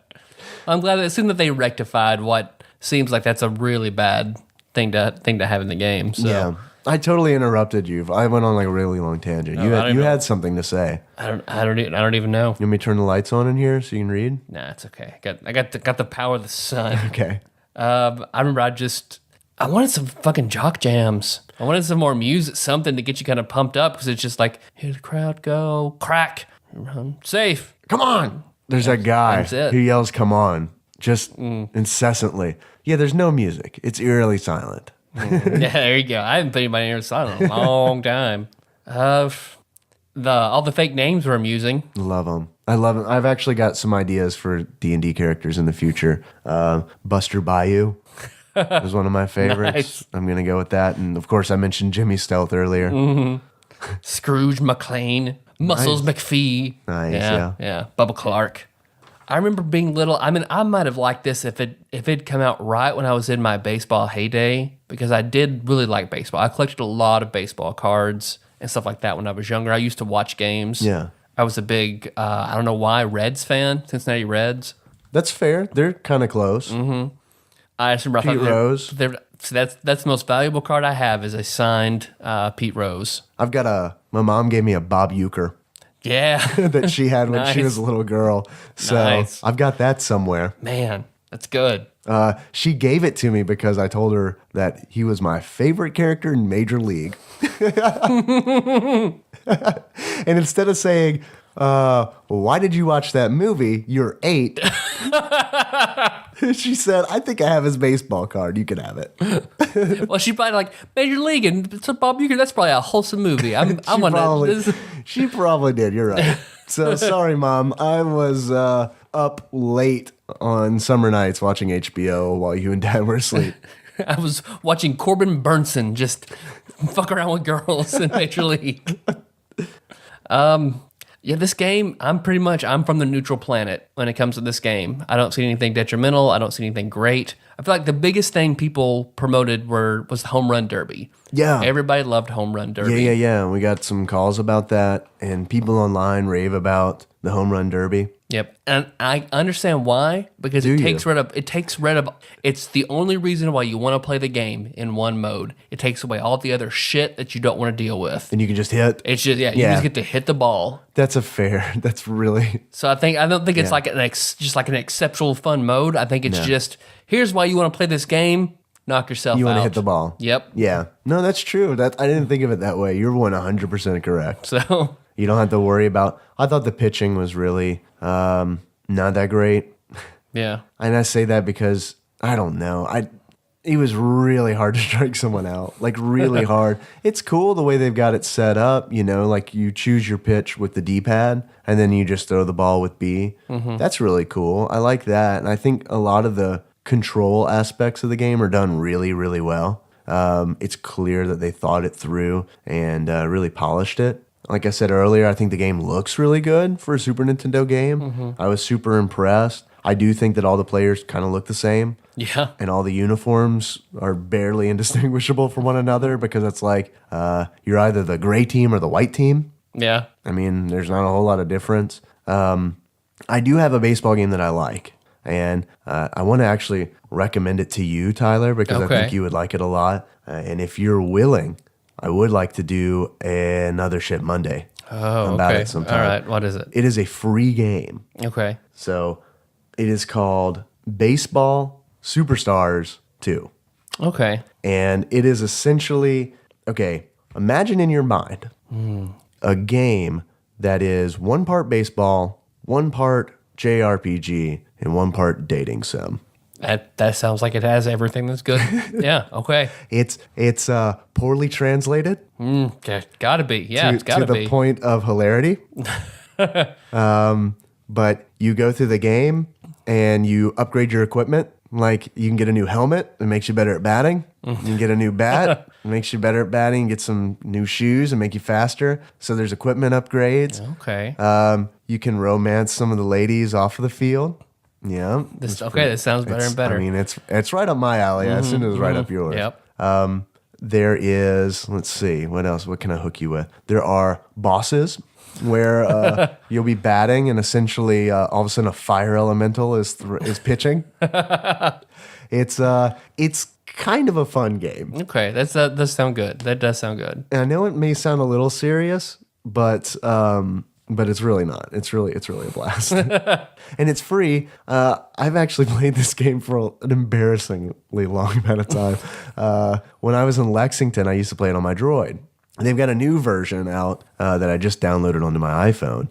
I'm glad that soon that they rectified what seems like that's a really bad thing to have in the game. So. Yeah. I totally interrupted you. I went on like a really long tangent. You had something to say. I don't even know. You want me to turn the lights on in here so you can read? Nah, it's okay. I got the power of the sun. Okay. I remember I wanted some fucking jock jams. I wanted some more music, something to get you kind of pumped up because it's just like, here the crowd go, crack, run, safe. Come on. There's that guy That's it. who yells, come on, just incessantly. Yeah, there's no music. It's eerily silent. Yeah, there you go. I haven't put anybody in silent in a long time. All the fake names were amusing. Love them. I love them. I've actually got some ideas for D&D characters in the future. Buster Bayou was one of my favorites. Nice. I'm going to go with that. And of course, I mentioned Jimmy Stealth earlier. Scrooge McLean, Muscles McPhee. Nice, yeah. Bubba Clark. I remember being little. I mean, I might have liked this if it'd come out right when I was in my baseball heyday, because I did really like baseball. I collected a lot of baseball cards and stuff like that when I was younger. I used to watch games. Yeah. I was a big, I don't know why, Reds fan, Cincinnati Reds. That's fair. They're kind of close. I just remember Pete Rose. So that's the most valuable card I have is a signed Pete Rose. I've got my mom gave me a Bob Uecker Yeah. that she had when she Nice. was a little girl. So Nice. I've got that somewhere. Man, that's good. She gave it to me because I told her that he was my favorite character in Major League. And instead of saying, why did you watch that movie? You're 8. She said, I think I have his baseball card. You can have it. Well, she probably like Major League and it's a Bob Uecker. That's probably a wholesome movie. I'm on that. She probably did. You're right. So sorry, Mom. I was up late on summer nights watching HBO while you and Dad were asleep. I was watching Corbin Burnson just fuck around with girls in Major League. Yeah, this game, I'm from the neutral planet when it comes to this game. I don't see anything detrimental. I don't see anything great. I feel like the biggest thing people promoted was the home run derby. Yeah. Everybody loved home run derby. Yeah. We got some calls about that, and people online rave about the home run derby. Yep, and I understand why, because it's the only reason why you want to play the game in one mode. It takes away all the other shit that you don't want to deal with. And you can just hit. It's just you just get to hit the ball. That's really. So I don't think it's like just like an exceptional fun mode. I think it's just here's why you want to play this game. Knock yourself out. You want to hit the ball. Yep. Yeah. No, that's true. I didn't think of it that way. You're 100% correct. So You don't have to worry about. I thought the pitching was really not that great. yeah. And I say that because I don't know. It was really hard to strike someone out. Like really hard. It's cool the way they've got it set up, like you choose your pitch with the D-pad and then you just throw the ball with B. Mm-hmm. That's really cool. I like that. And I think a lot of the control aspects of the game are done really, really well. It's clear that they thought it through and really polished it. Like I said earlier, I think the game looks really good for a Super Nintendo game. Mm-hmm. I was super impressed. I do think that all the players kind of look the same. Yeah. And all the uniforms are barely indistinguishable from one another because it's like you're either the gray team or the white team. Yeah. I mean, there's not a whole lot of difference. I do have a baseball game that I like. And I want to actually recommend it to you, Tyler, because I think you would like it a lot. And if you're willing, I would like to do another Shit Monday. Oh, about okay. it sometime. All right. What is it? It is a free game. Okay. So it is called Baseball Superstars 2. Okay. And it is essentially, okay, imagine in your mind a game that is one part baseball, one part JRPG, and one part dating sim. That sounds like it has everything that's good. Yeah. Okay. It's poorly translated Okay. Gotta be. Yeah. It's to gotta the be. point of hilarity. But you go through the game and you upgrade your equipment. Like you can get a new helmet that makes you better at batting. You can get a new bat, it makes you better at batting. Get some new shoes and make you faster. So there's equipment upgrades. Okay. You can romance some of the ladies off of the field. Yeah. This sounds better and better. I mean, it's right up my alley. I assume it was right up yours. Yep. There is, let's see, what else? What can I hook you with? There are bosses where you'll be batting and essentially all of a sudden a fire elemental is pitching. It's kind of a fun game. Okay. That does sound good. That does sound good. And I know it may sound a little serious, but it's really not. It's really a blast. And it's free. I've actually played this game for an embarrassingly long amount of time. When I was in Lexington, I used to play it on my Droid. They've got a new version out that I just downloaded onto my iPhone.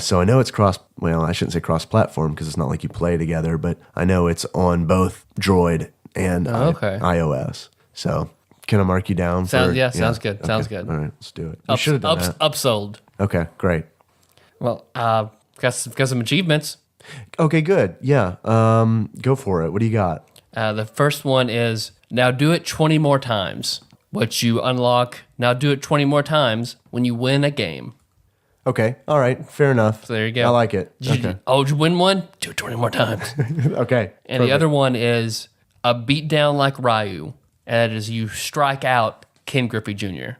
So I know it's I shouldn't say cross-platform because it's not like you play together, but I know it's on both Droid and iOS. So can I mark you down? Sounds good. Okay. Sounds good. All right, let's do it. We should have done that. Upsold. Okay, great. Well, got some achievements. Okay, good. Yeah. Go for it. What do you got? The first one is now do it 20 more times. What you unlock, now do it 20 more times when you win a game. Okay. All right. Fair enough. So there you go. I like it. Did you win one? Do it 20 more times. Okay. And the other one is a beatdown like Ryu. And that is you strike out Ken Griffey Jr.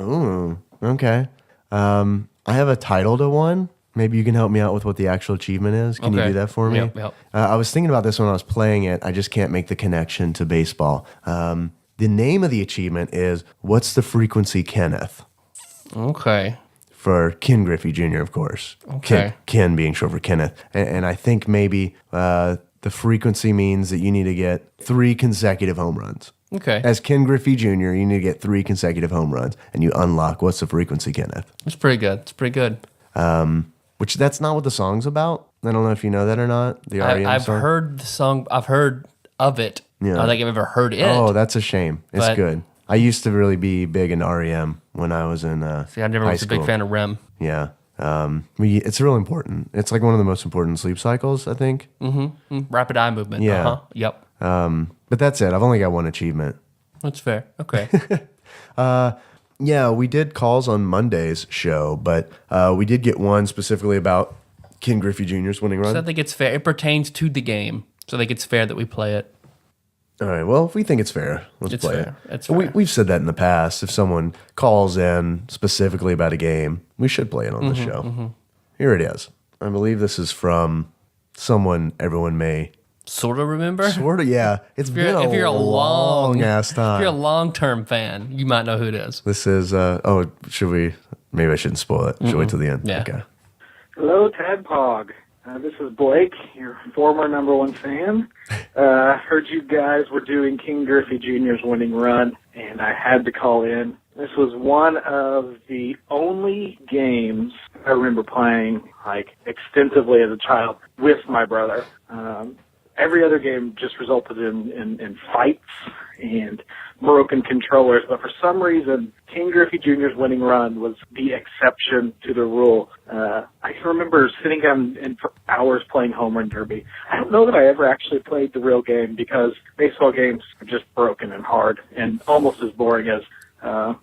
Ooh, okay. I have a title to one. Maybe you can help me out with what the actual achievement is. Can you do that for me? Yep. I was thinking about this when I was playing it. I just can't make the connection to baseball. The name of the achievement is What's the Frequency, Kenneth? Okay. For Ken Griffey Jr., of course. Okay. Ken being short for Kenneth. And I think maybe the frequency means that you need to get 3 consecutive home runs. Okay. As Ken Griffey Jr., you need to get 3 consecutive home runs, and you unlock What's the Frequency, Kenneth? It's pretty good. Which that's not what the song's about. I don't know if you know that or not. The REM I've song. heard the song. I've heard of it. Yeah. I don't think I've ever heard it. Oh, that's a shame. It's But- good. I used to really be big into REM when I was in See, I never high was a school. big fan of REM. Yeah. It's real important. It's like one of the most important sleep cycles, I think. Rapid eye movement. Yeah. Uh-huh. Yep. But that's it. I've only got one achievement. That's fair. Okay. Yeah, we did calls on Monday's show, but we did get one specifically about Ken Griffey Jr.'s winning run. So I think it's fair. It pertains to the game. So I think it's fair that we play it. All right. Well, if we think it's fair, let's It's play fair. it. It's fair. We've said that in the past. If someone calls in specifically about a game, we should play it on the show. Here it is. I believe this is from someone everyone may Sort of remember? sort of. Yeah, it's been If you're a long ass time. If you're a long-term fan, you might know who it is. This is. Should we? Maybe I shouldn't spoil it. Should wait till the end. Yeah. Okay. Hello, TADPOG. This is Blake, your former number one fan. Heard you guys were doing King Griffey Jr.'s winning run, and I had to call in. This was one of the only games I remember playing extensively as a child with my brother. Every other game just resulted in fights and broken controllers, but for some reason, King Griffey Jr.'s winning run was the exception to the rule. I can remember sitting down for hours playing home run derby. I don't know that I ever actually played the real game because baseball games are just broken and hard and almost as boring as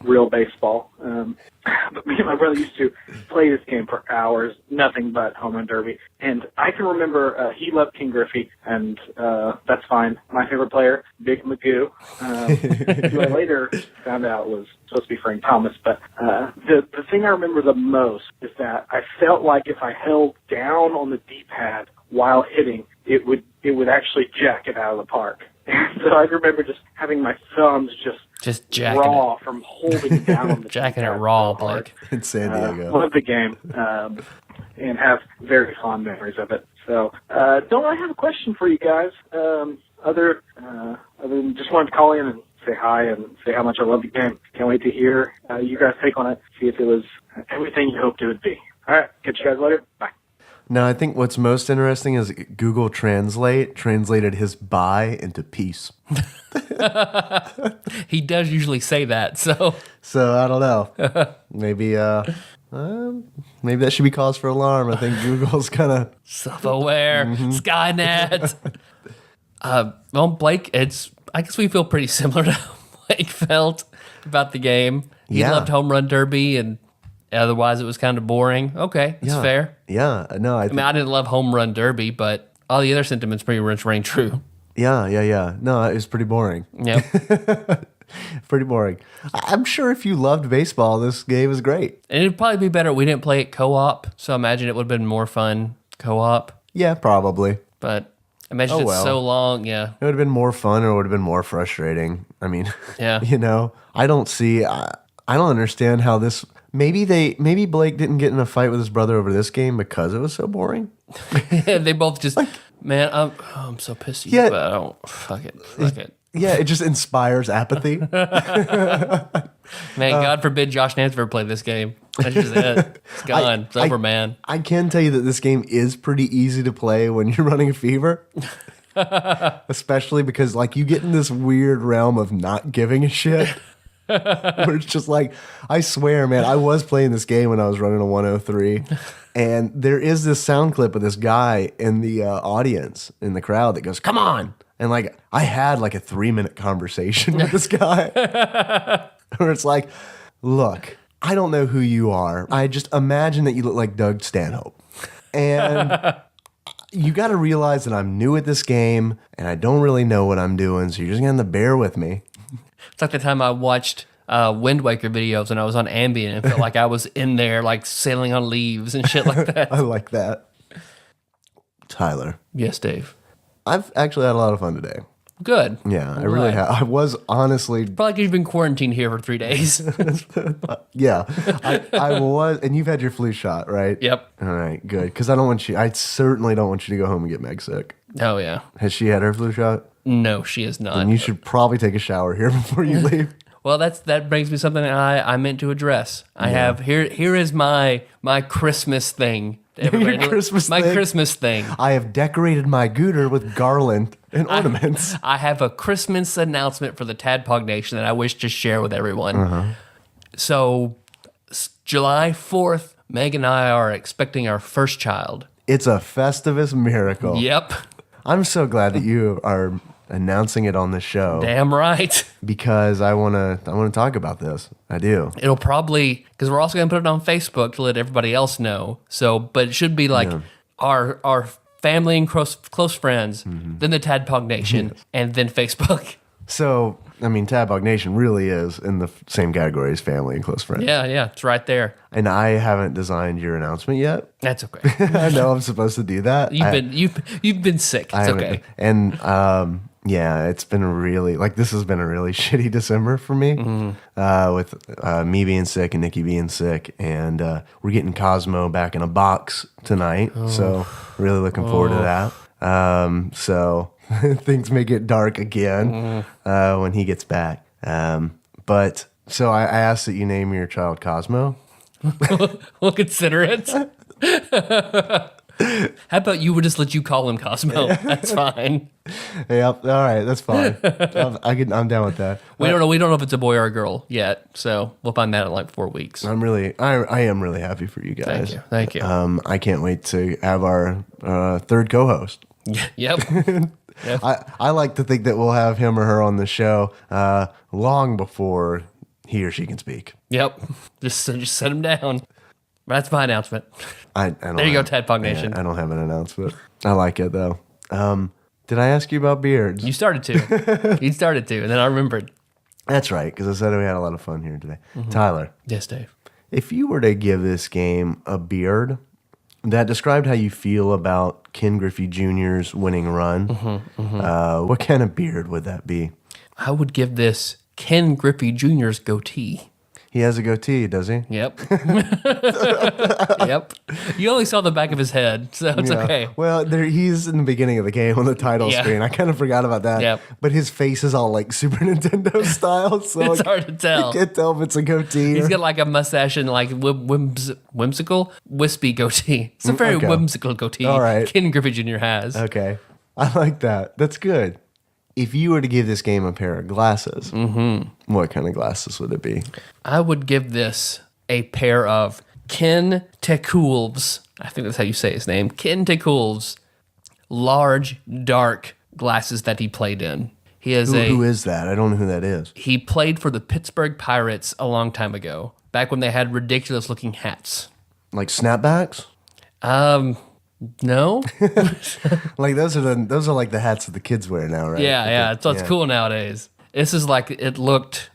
real baseball. But me and my brother used to play this game for hours, nothing but home run derby. And I can remember he loved King Griffey, and that's fine. My favorite player, Big Magoo, who I later found out was supposed to be Frank Thomas. But the thing I remember the most is that I felt like if I held down on the D-pad while hitting, it would actually jack it out of the park. And so I remember just having my thumbs Just jacking raw from holding down the Jacking it keypad raw, so hard. Blake. In San Diego. Love the game, and have very fond memories of it. So, don't really have a question for you guys. Other than just wanted to call in and say hi and say how much I love the game. Can't wait to hear you guys take on it. See if it was everything you hoped it would be. All right, catch you guys later. Bye. Now, I think what's most interesting is Google Translate translated his bye into peace. He does usually say that, so So I don't know. Maybe that should be cause for alarm. I think Google's kind of self-aware, Skynet. Well, Blake, I guess we feel pretty similar to how Blake felt about the game. He Yeah. loved Home Run Derby, and otherwise it was kind of boring. Okay, it's fair. Yeah, no, I mean, I didn't love Home Run Derby, but all the other sentiments pretty much rang true. yeah. No, it was pretty boring. Yep. Pretty boring. I'm sure if you loved baseball, this game is great. And it'd probably be better. We didn't play it co-op, so I imagine it would have been more fun co-op. Yeah, probably. But imagine it's well. so long. Yeah. It would have been more fun or it would have been more frustrating. I mean, Yeah. I don't see, I don't understand how this, maybe Blake didn't get in a fight with his brother over this game because it was so boring. They both just, man, I'm so pissed at you, Yeah. but I don't, fuck it. Yeah, it just inspires apathy. Man, God forbid Josh Nance ever played this game. That's just it. It's gone. It's over, man. I can tell you that this game is pretty easy to play when you're running a fever. Especially because like you get in this weird realm of not giving a shit. Where it's just like, I swear, man, I was playing this game when I was running a 103. And there is this sound clip of this guy in the audience, in the crowd that goes, "Come on." And like, I had like a 3-minute conversation with this guy. Where it's like, look, I don't know who you are. I just imagine that you look like Doug Stanhope. And you got to realize that I'm new at this game and I don't really know what I'm doing. So you're just going to bear with me. It's like the time I watched Wind Waker videos and I was on Ambien and felt like I was in there, like sailing on leaves and shit like that. I like that. Tyler, Yes, Dave. I've actually had a lot of fun today. Good. Yeah, I really have. I was honestly, Probably because you've been quarantined here for 3 days. yeah, I was, and you've had your flu shot, right? Yep. All right, good. Because I certainly don't want you to go home and get Meg sick. Oh, yeah. Has she had her flu shot? No, she is not. And you should probably take a shower here before you leave. Well, that brings me something I meant to address. I have here is my Christmas thing. Everybody, Your Christmas my thing? Christmas thing. I have decorated my gooter with garland and ornaments. I have a Christmas announcement for the TADPOG Nation that I wish to share with everyone. So, July 4th, Meg and I are expecting our first child. It's a Festivus miracle. Yep. I'm so glad that you are announcing it on the show Damn right. because I want to talk about this. I do. It'll probably, because we're also going to put it on Facebook to let everybody else know. So, but it should be like our family and close friends, then the TADPOG Nation, and then Facebook. So, I mean, TADPOG Nation really is in the same category as family and close friends. Yeah, it's right there. And I haven't designed your announcement yet. That's okay. I know I'm supposed to do that. You've been sick. It's okay. And yeah, it's been this has been a really shitty December for me with me being sick and Nikki being sick. And we're getting Cosmo back in a box tonight. So really looking forward to that. So things may get dark again when he gets back. But so I asked that you name your child Cosmo. We'll consider it. How about you would just let you call him Cosmo? That's fine. Yep. All right. That's fine. I'm down with that. We don't know if it's a boy or a girl yet, so we'll find that in like 4 weeks. I am really happy for you guys. Thank you. I can't wait to have our third co-host. Yep. I like to think that we'll have him or her on the show long before he or she can speak. Yep. Just set him down. That's my announcement. I don't There you go, have- TADPOG Nation. I don't have an announcement. I like it though. Did I ask you about beards? You started to. You started to, and then I remembered. That's right, because I said we had a lot of fun here today. Tyler, Yes, Dave. if you were to give this game a beard, that described how you feel about Ken Griffey Jr.'s winning run. What kind of beard would that be? I would give this Ken Griffey Jr.'s goatee. He has a goatee, does he? Yep. Yep. You only saw the back of his head, so it's okay. Well, he's in the beginning of the game on the title Yeah. screen. I kind of forgot about that. Yep. But his face is all like Super Nintendo style, so It's hard to tell. I can't tell if it's a goatee. He's or- got like a mustache and like whimsical, wispy goatee. It's a very Okay. whimsical goatee. All right. Ken Griffey Jr. has. Okay. I like that. That's good. If you were to give this game a pair of glasses, what kind of glasses would it be? I would give this a pair of Ken Tekulve's. I think that's how you say his name. Ken Tekulve's large, dark glasses that he played in. He has Who is that? I don't know who that is. He played for the Pittsburgh Pirates a long time ago, back when they had ridiculous looking hats. Like snapbacks? No? Like those are like the hats that the kids wear now, right? Yeah. It's what's cool nowadays. This is like it looked.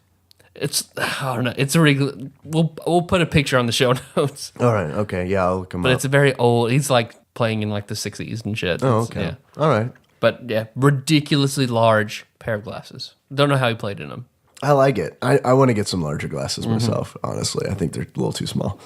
I don't know. It's a really. We'll put a picture on the show notes. All right. Okay. Yeah, I'll look him But up. it's a very old. He's like playing in like the 60s and shit. Oh, It's- okay. Yeah. All right. But yeah, ridiculously large pair of glasses. Don't know how he played in them. I like it. I want to get some larger glasses Mm-hmm. myself, honestly. I think they're a little too small.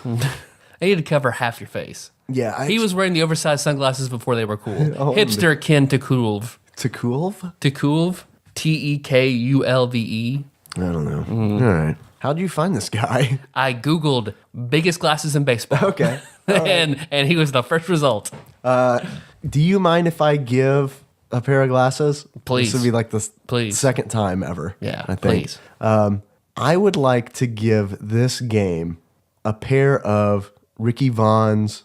They need to cover half your face. Yeah. He was wearing the oversized sunglasses before they were cool. Oh, Hipster Ken Tekulve. Tekulve? Tekulve. Tekulve. I don't know. Mm. All right. How'd you find this guy? I Googled biggest glasses in baseball. Okay. and he was the first result. Do you mind if I give a pair of glasses? Please. This would be like the Please. second time ever. Yeah, I think. please. I would like to give this game a pair of Ricky Vaughn's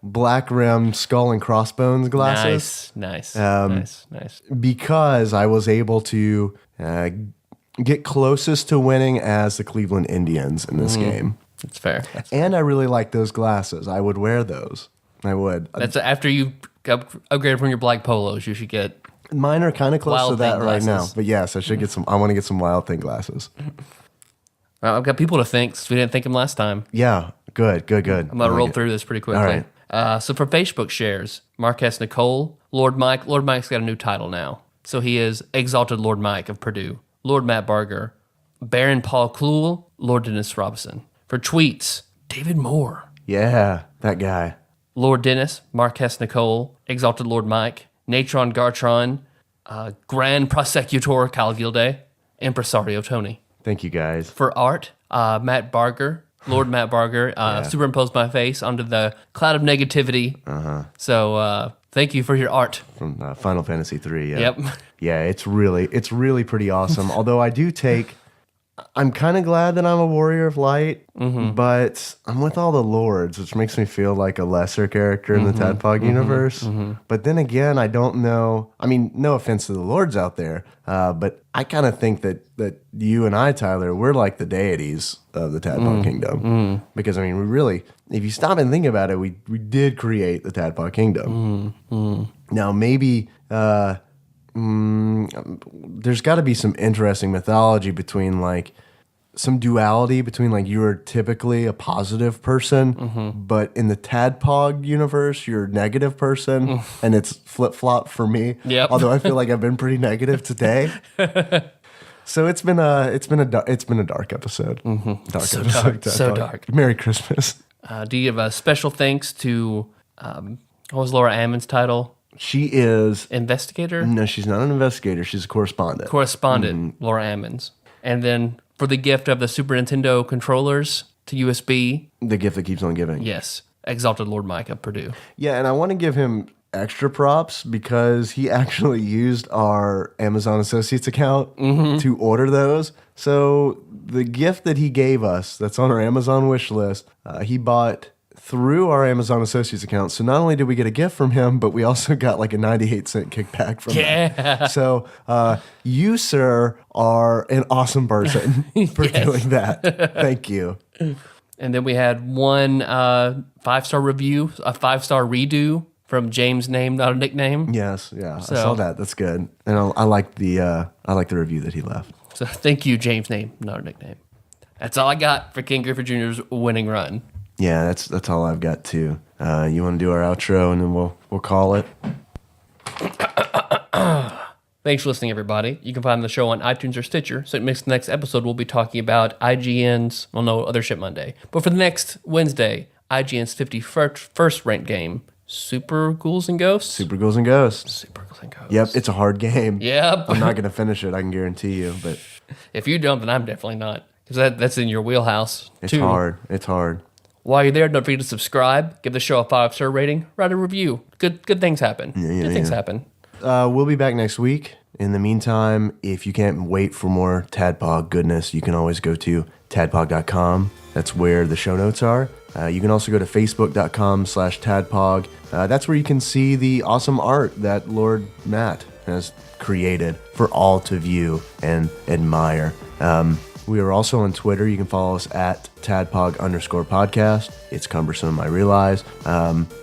black rim skull and crossbones glasses Nice. because I was able to get closest to winning as the Cleveland Indians in this game. That's fair. And I really like those glasses. I would wear those. I would. That's after you upgrade from your black polos. You should get. Mine are kind of close to Wild that Thing right now. glasses. But yes, I should get some. I want to get some Wild Thing glasses. Well, I've got people to thank since we didn't thank him last time. Yeah, good. I'm gonna roll through this pretty quickly. All right. So for Facebook shares, Marquez Nicole, Lord Mike. Lord Mike's got a new title now. So he is Exalted Lord Mike of Purdue, Lord Matt Barger, Baron Paul Kluhl, Lord Dennis Robinson. For tweets, David Moore, Yeah, that guy. Lord Dennis, Marquez Nicole, Exalted Lord Mike, Natron Gartron, Grand Prosecutor Kyle Gilday, Impresario Tony. Thank you guys. For art, Matt Barger, Lord Matt Barger, superimposed my face onto the cloud of negativity. So thank you for your art. From Final Fantasy 3. Yeah. Yep. Yeah, it's really pretty awesome. Although I'm kind of glad that I'm a warrior of light, but I'm with all the lords, which makes me feel like a lesser character in the Tadpog universe. But then again, I don't know. I mean, no offense to the lords out there, but I kind of think that you and I, Tyler, we're like the deities of the Tadpog Kingdom. Because, I mean, we really, if you stop and think about it, we did create the Tadpog Kingdom. Now, maybe... there's got to be some interesting mythology between like some duality between like you're typically a positive person, but in the Tadpog universe you're a negative person, and it's flip flop for me. Yep. Although I feel like I've been pretty negative today. So it's been a dark episode. Dark So episode, dark, so Tadpog. dark. Merry Christmas. Do you have a special thanks to what was Laura Ammon's title? She is Investigator? no, she's not an investigator. She's a correspondent. Correspondent, Laura Ammons. And then for the gift of the Super Nintendo controllers to USB, The gift that keeps on giving. yes, Exalted Lord Mike of Purdue. Yeah, and I want to give him extra props because he actually used our Amazon Associates account to order those. So the gift that he gave us that's on our Amazon wish list, he bought through our Amazon Associates account. So not only did we get a gift from him, but we also got like a 98-cent kickback from him. Yeah. So you, sir, are an awesome person for doing that. Thank you. And then we had one 5-star review, a 5-star redo from James Name, Not a Nickname. Yes, yeah, So- I saw that. That's good, and I like the review that he left. So thank you, James Name, Not a Nickname. That's all I got for King Griffey Jr.'s winning run. Yeah, that's all I've got too. You want to do our outro and then we'll call it. Thanks for listening, everybody. You can find the show on iTunes or Stitcher. So the next episode, we'll be talking about IGN's, other shit Monday. But for the next Wednesday, IGN's 51st ranked game, Super Ghouls and Ghosts. Super Ghouls and Ghosts. Super Ghouls and Ghosts. Yep, it's a hard game. Yep. I'm not going to finish it, I can guarantee you. But if you don't, then I'm definitely not. Because that's in your wheelhouse, it's too. hard. It's hard. While you're there, don't forget to subscribe, give the show a 5-star rating, write a review. Good things happen. Good things happen. We'll be back next week. In the meantime, if you can't wait for more TADPOG goodness, you can always go to tadpog.com. That's where the show notes are. You can also go to facebook.com/tadpog. That's where you can see the awesome art that Lord Matt has created for all to view and admire. We are also on Twitter. You can follow us at tadpog_podcast. It's cumbersome, I realize.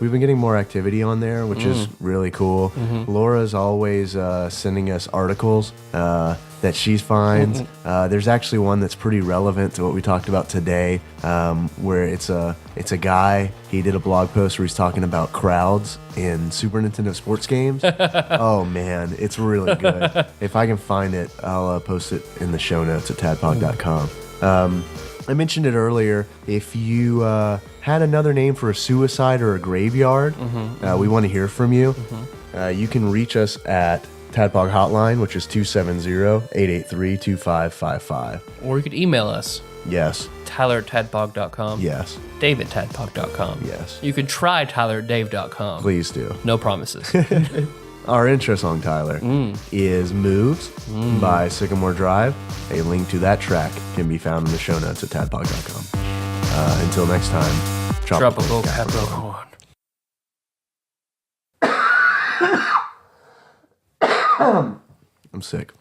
We've been getting more activity on there, which is really cool. Laura's always sending us articles that she finds. There's actually one that's pretty relevant to what we talked about today, where it's a guy. He did a blog post where he's talking about crowds in Super Nintendo sports games. Oh man, it's really good. If I can find it, I'll post it in the show notes at tadpog.com. I mentioned it earlier. If you had another name for a suicide or a graveyard, we want to hear from you. You can reach us at Tadpog Hotline, which is 270-883-2555. Or you could email us. Yes. Tyler@tadpog.com. Yes. Dave@tadpog.com. Yes. You could try Tyler@dave.com. Please do. No promises. Our intro song, Tyler, is Moves by Sycamore Drive. A link to that track can be found in the show notes at tadpog.com. Until next time, Tropical Capricorn. I'm sick.